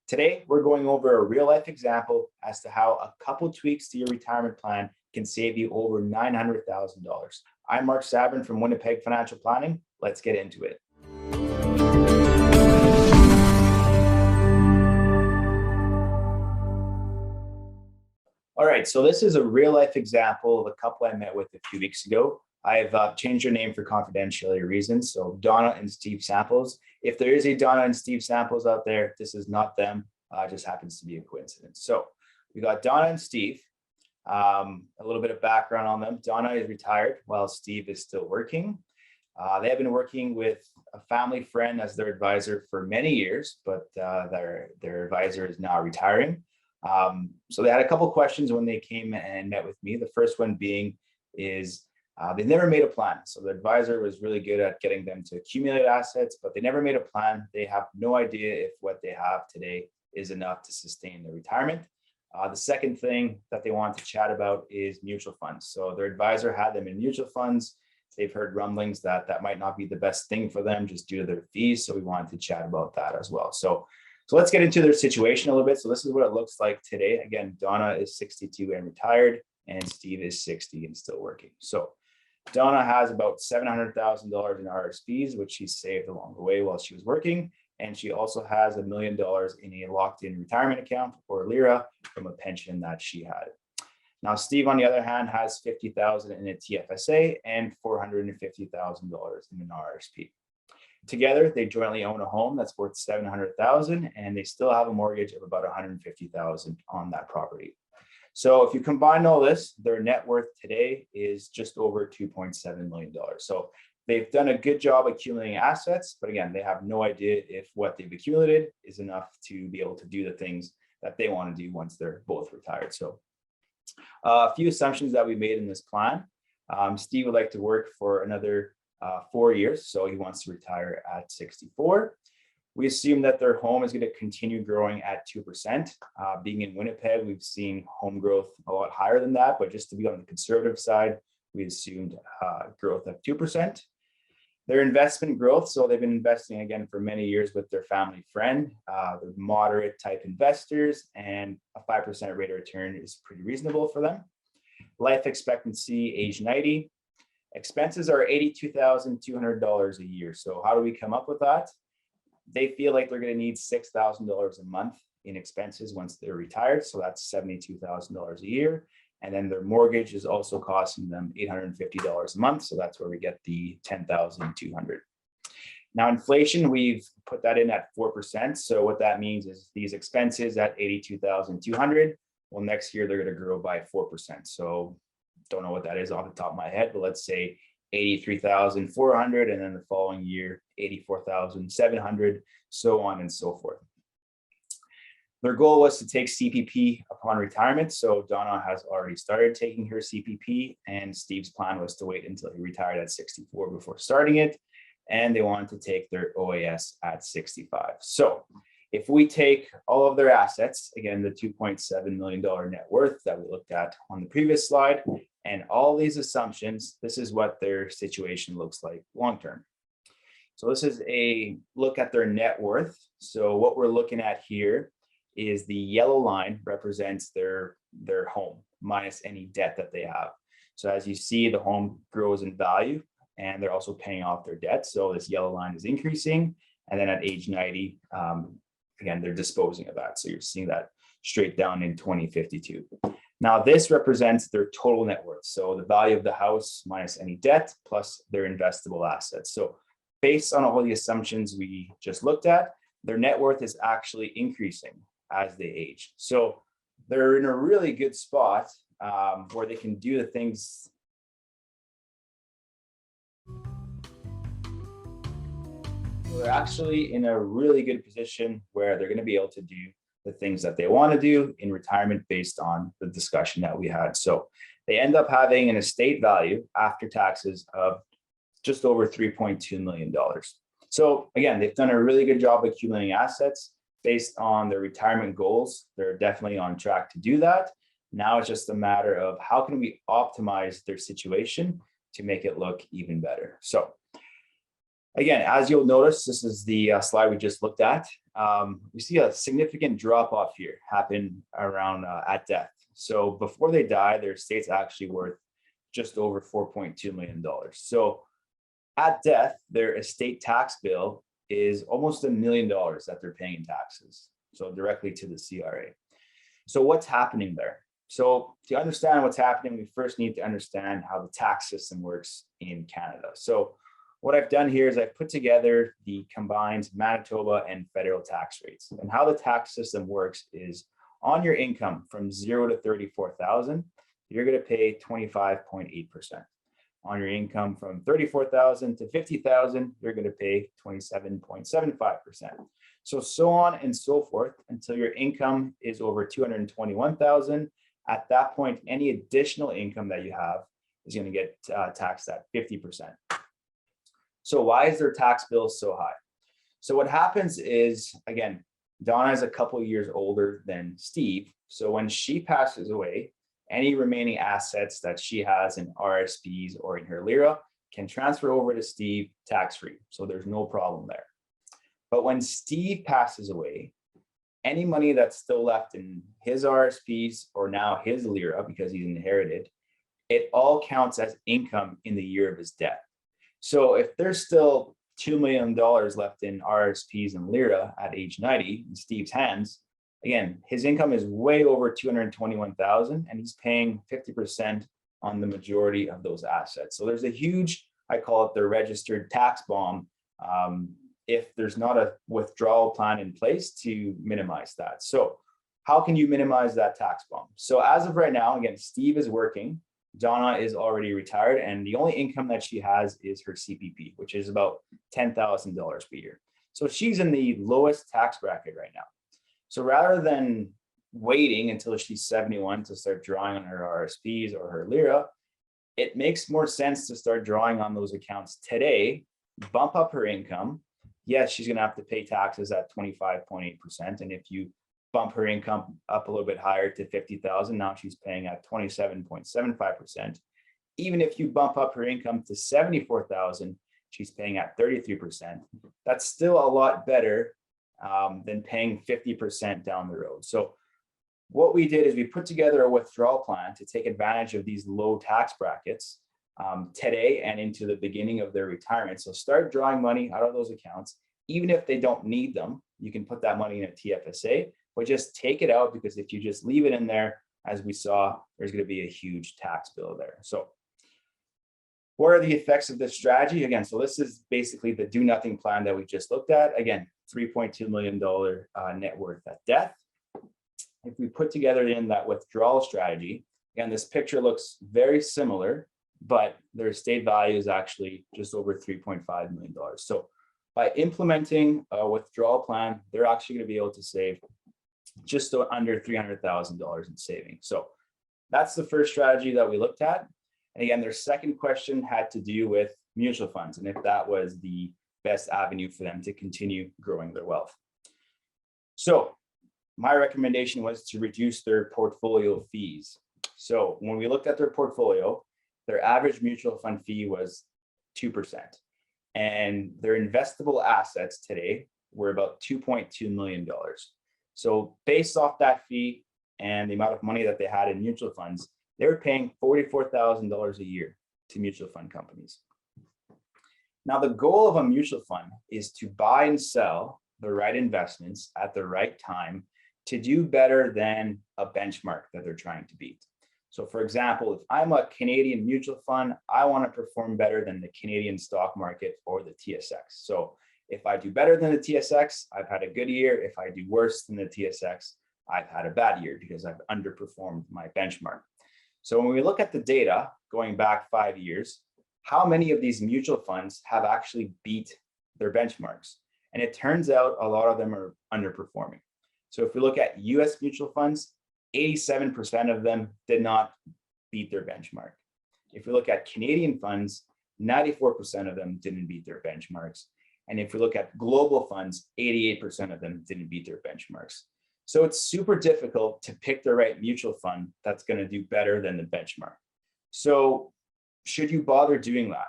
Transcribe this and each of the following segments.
Today, we're going over a real life example as to how a couple tweaks to your retirement plan can save you over $900,000. I'm Mark Sabrin from Winnipeg Financial Planning. Let's get into it. All right, so this is a real life example of a couple I met with a few weeks ago. I've changed their name for confidentiality reasons. So Donna and Steve Samples. If there is a Donna and Steve Samples out there, this is not them. It just happens to be a coincidence. So we got Donna and Steve. A little bit of background on them. Donna is retired while Steve is still working. They have been working with a family friend as their advisor for many years, but their advisor is now retiring. So they had a couple questions when they came and met with me. The first one being is they never made a plan. So the advisor was really good at getting them to accumulate assets, but they never made a plan. They have no idea if what they have today is enough to sustain their retirement. The second thing that they want to chat about is mutual funds. So their advisor had them in mutual funds. They've heard rumblings that that might not be the best thing for them just due to their fees. So we wanted to chat about that as well. So let's get into their situation a little bit. So this is what it looks like today. Again, Donna is 62 and retired, and Steve is 60 and still working. So Donna has about $700,000 in RSPs, which she saved along the way while she was working. And she also has $1 million in a locked-in retirement account, or LIRA, from a pension that she had. Now, Steve, on the other hand, has $50,000 in a TFSA and $450,000 in an RSP. Together, they jointly own a home that's worth $700,000, and they still have a mortgage of about $150,000 on that property. So if you combine all this, their net worth today is just over $2.7 million. So they've done a good job accumulating assets, but again, they have no idea if what they've accumulated is enough to be able to do the things that they want to do once they're both retired. So a few assumptions that we made in this plan. Steve would like to work for another 4 years, so he wants to retire at 64. We assume that their home is going to continue growing at 2%. Being in Winnipeg, we've seen home growth a lot higher than that, but just to be on the conservative side, we assumed growth of 2%. Their investment growth, so they've been investing again for many years with their family friend. They're moderate type investors, and a 5% rate of return is pretty reasonable for them. Life expectancy, age 90. Expenses are $82,200 a year. So how do we come up with that? They feel like they're going to need $6,000 a month in expenses once they're retired. So that's $72,000 a year. And then their mortgage is also costing them $850 a month. So that's where we get the $10,200. Now, inflation, we've put that in at 4%. So what that means is these expenses at $82,200, well, next year they're going to grow by 4%. So don't know what that is off the top of my head, but let's say 83,400, and then the following year, 84,700, so on and so forth. Their goal was to take CPP upon retirement. So Donna has already started taking her CPP, and Steve's plan was to wait until he retired at 64 before starting it. And they wanted to take their OAS at 65. So if we take all of their assets, again, the $2.7 million net worth that we looked at on the previous slide, and all these assumptions, this is what their situation looks like long-term. So this is a look at their net worth. So what we're looking at here is the yellow line represents their home minus any debt that they have. So as you see, the home grows in value, and they're also paying off their debt. So this yellow line is increasing. And then at age 90, again, they're disposing of that. So you're seeing that straight down in 2052. Now, this represents their total net worth. So the value of the house minus any debt plus their investable assets. So based on all the assumptions we just looked at, their net worth is actually increasing as they age. So they're in a really good spot where they can do the things. They're actually in a really good position where they're going to be able to do the things that they want to do in retirement based on the discussion that we had. So they end up having an estate value after taxes of just over $3.2 million. So again, they've done a really good job accumulating assets based on their retirement goals. They're definitely on track to do that. Now it's just a matter of how can we optimize their situation to make it look even better. So Again, as you'll notice, this is the slide we just looked at. We see a significant drop off here happen around at death. So before they die, their estate's actually worth just over $4.2 million. So at death, their estate tax bill is almost $1 million that they're paying in taxes. So directly to the CRA. So what's happening there? So to understand what's happening, we first need to understand how the tax system works in Canada. So what I've done here is I've put together the combined Manitoba and federal tax rates. And how the tax system works is on your income from 0 to 34,000, you're going to pay 25.8%. On your income from 34,000 to 50,000, you're going to pay 27.75%. So on and so forth until your income is over 221,000. At that point, any additional income that you have is going to get taxed at 50%. So why is their tax bill so high? So what happens is, again, Donna is a couple of years older than Steve. So when she passes away, any remaining assets that she has in RSPs or in her LIRA can transfer over to Steve tax-free. So there's no problem there. But when Steve passes away, any money that's still left in his RSPs or now his LIRA, because he's inherited, it all counts as income in the year of his death. So if there's still $2 million left in RSPs and LIRA at age 90 in Steve's hands, again, his income is way over 221,000 and he's paying 50% on the majority of those assets. So there's a huge, I call it the registered tax bomb, if there's not a withdrawal plan in place to minimize that. So how can you minimize that tax bomb? So as of right now, again, Steve is working, Donna is already retired, and the only income that she has is her CPP, which is about $10,000 per year. So she's in the lowest tax bracket right now. So rather than waiting until she's 71 to start drawing on her RSPs or her LIRA, it makes more sense to start drawing on those accounts today, bump up her income. Yes, she's going to have to pay taxes at 25.8%. And if you bump her income up a little bit higher to 50,000, now she's paying at 27.75%. Even if you bump up her income to 74,000, she's paying at 33%. That's still a lot better than paying 50% down the road. So what we did is we put together a withdrawal plan to take advantage of these low tax brackets today and into the beginning of their retirement. So start drawing money out of those accounts. Even if they don't need them, you can put that money in a TFSA, but just take it out, because if you just leave it in there, as we saw, there's going to be a huge tax bill there. So what are the effects of this strategy? Again, so this is basically the do nothing plan that we just looked at. Again, $3.2 million net worth at death. If we put together in that withdrawal strategy, again, this picture looks very similar, but their estate value is actually just over $3.5 million. So by implementing a withdrawal plan, they're actually going to be able to save just under $300,000 in savings. So that's the first strategy that we looked at. And again, their second question had to do with mutual funds and if that was the best avenue for them to continue growing their wealth. So my recommendation was to reduce their portfolio fees. So when we looked at their portfolio, their average mutual fund fee was 2%. And their investable assets today were about $2.2 million. So based off that fee and the amount of money that they had in mutual funds, they were paying $44,000 a year to mutual fund companies. Now, the goal of a mutual fund is to buy and sell the right investments at the right time to do better than a benchmark that they're trying to beat. So for example, if I'm a Canadian mutual fund, I want to perform better than the Canadian stock market or the TSX. So if I do better than the TSX, I've had a good year. If I do worse than the TSX, I've had a bad year because I've underperformed my benchmark. So when we look at the data going back 5 years, how many of these mutual funds have actually beat their benchmarks? And it turns out a lot of them are underperforming. So if we look at US mutual funds, 87% of them did not beat their benchmark. If we look at Canadian funds, 94% of them didn't beat their benchmarks. And if we look at global funds, 88% of them didn't beat their benchmarks. So it's super difficult to pick the right mutual fund that's going to do better than the benchmark. So should you bother doing that?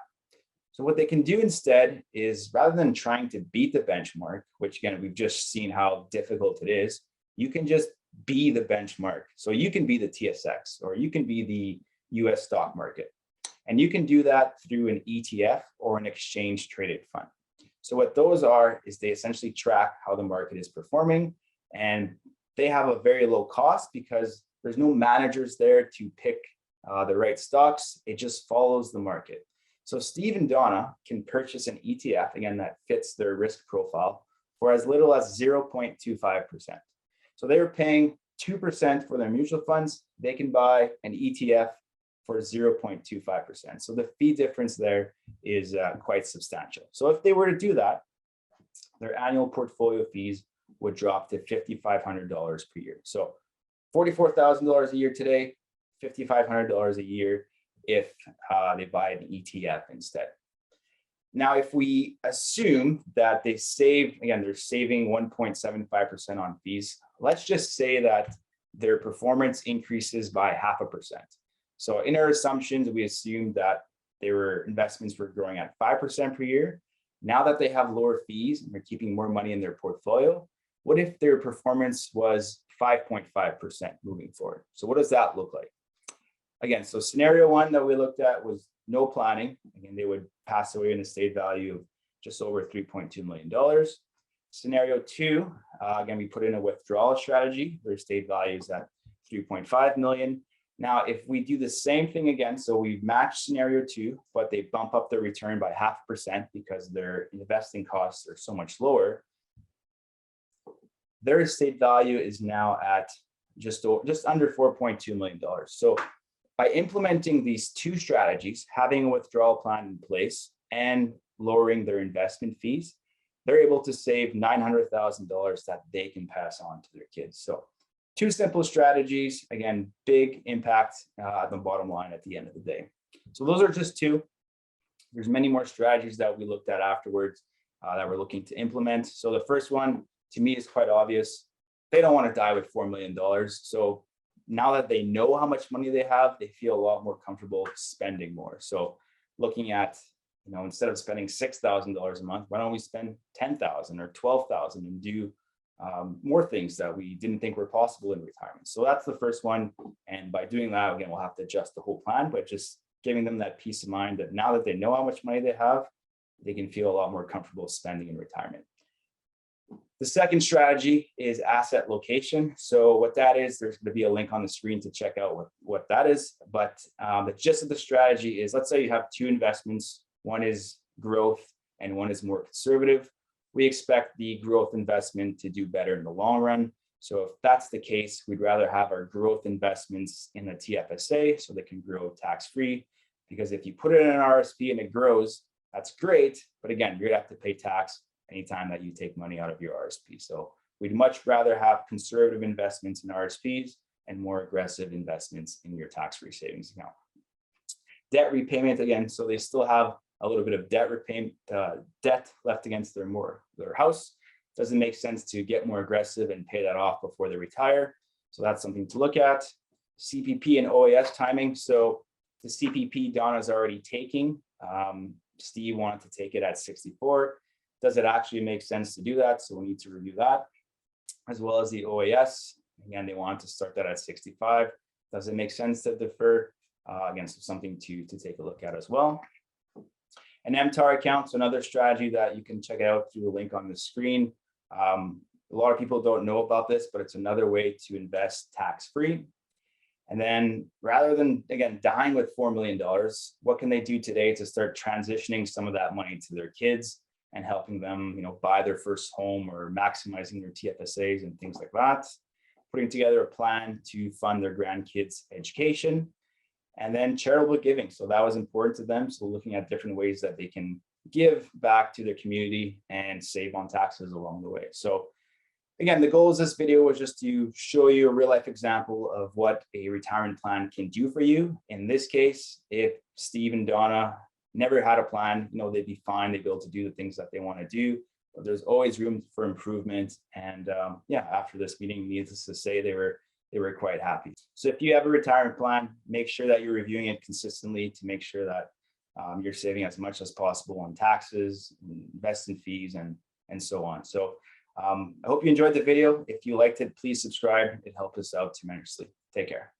So what they can do instead is, rather than trying to beat the benchmark, which again, we've just seen how difficult it is, you can just be the benchmark. So you can be the TSX, or you can be the US stock market. And you can do that through an ETF or an exchange traded fund. So what those are is they essentially track how the market is performing, and they have a very low cost because there's no managers there to pick the right stocks. It just follows the market. So Steve and Donna can purchase an ETF, again, that fits their risk profile for as little as 0.25%. So they were paying 2% for their mutual funds. They can buy an ETF for 0.25%. So the fee difference there is quite substantial. So if they were to do that, their annual portfolio fees would drop to $5,500 per year. So $44,000 a year today, $5,500 a year if they buy an ETF instead. Now, if we assume that they save, again, they're saving 1.75% on fees, let's just say that their performance increases by 0.5%. So in our assumptions, we assumed that their investments were growing at 5% per year. Now that they have lower fees and they're keeping more money in their portfolio, what if their performance was 5.5% moving forward? So what does that look like? Again, so scenario one that we looked at was no planning. Again, they would pass away in a estate value of just over $3.2 million. Scenario two, again, we put in a withdrawal strategy. Their estate value is at $3.5 million. Now, if we do the same thing again, so we match scenario two, but they bump up their return by 0.5% because their investing costs are so much lower, their estate value is now at just under $4.2 million. So by implementing these two strategies, having a withdrawal plan in place and lowering their investment fees, they're able to save $900,000 that they can pass on to their kids. So two simple strategies, again, big impact at the bottom line at the end of the day. So those are just two. There's many more strategies that we looked at afterwards that we're looking to implement. So the first one, to me, is quite obvious. They don't want to die with $4 million. So now that they know how much money they have, they feel a lot more comfortable spending more. So looking at, instead of spending $6,000 a month, why don't we spend $10,000 or $12,000 and do more things that we didn't think were possible in retirement? So that's the first one. And by doing that, again, we'll have to adjust the whole plan, but just giving them that peace of mind that now that they know how much money they have, they can feel a lot more comfortable spending in retirement. The second strategy is asset location. So what that is, there's going to be a link on the screen to check out what that is. But the gist of the strategy is, let's say you have two investments. One is growth and one is more conservative. We expect the growth investment to do better in the long run. So if that's the case, we'd rather have our growth investments in a TFSA so they can grow tax-free. Because if you put it in an RSP and it grows, that's great. But again, you're going to have to pay tax anytime that you take money out of your RSP. So we'd much rather have conservative investments in RSPs and more aggressive investments in your tax-free savings account. Debt repayment, again, so they still have a little bit of debt repayment, debt left against their house. Doesn't make sense to get more aggressive and pay that off before they retire. So that's something to look at. CPP and OAS timing. So the CPP Donna's already taking. Steve wanted to take it at 64. Does it actually make sense to do that? So we need to review that, as well as the OAS. Again, they want to start that at 65. Does it make sense to defer? Again, so something to take a look at as well. An MTAR account, so another strategy that you can check out through the link on the screen. A lot of people don't know about this, but it's another way to invest tax-free. And then rather than, again, dying with $4 million, what can they do today to start transitioning some of that money to their kids and helping them, buy their first home or maximizing their TFSAs and things like that? Putting together a plan to fund their grandkids' education. And then charitable giving. So that was important to them. So looking at different ways that they can give back to their community and save on taxes along the way. So again, the goal of this video was just to show you a real life example of what a retirement plan can do for you. In this case, if Steve and Donna never had a plan, they'd be fine. They'd be able to do the things that they want to do. But there's always room for improvement. And after this meeting, needless to say, they were quite happy. So if you have a retirement plan, make sure that you're reviewing it consistently to make sure that you're saving as much as possible on taxes, investment fees, and so on. So I hope you enjoyed the video. If you liked it, please subscribe. It helped us out tremendously. Take care.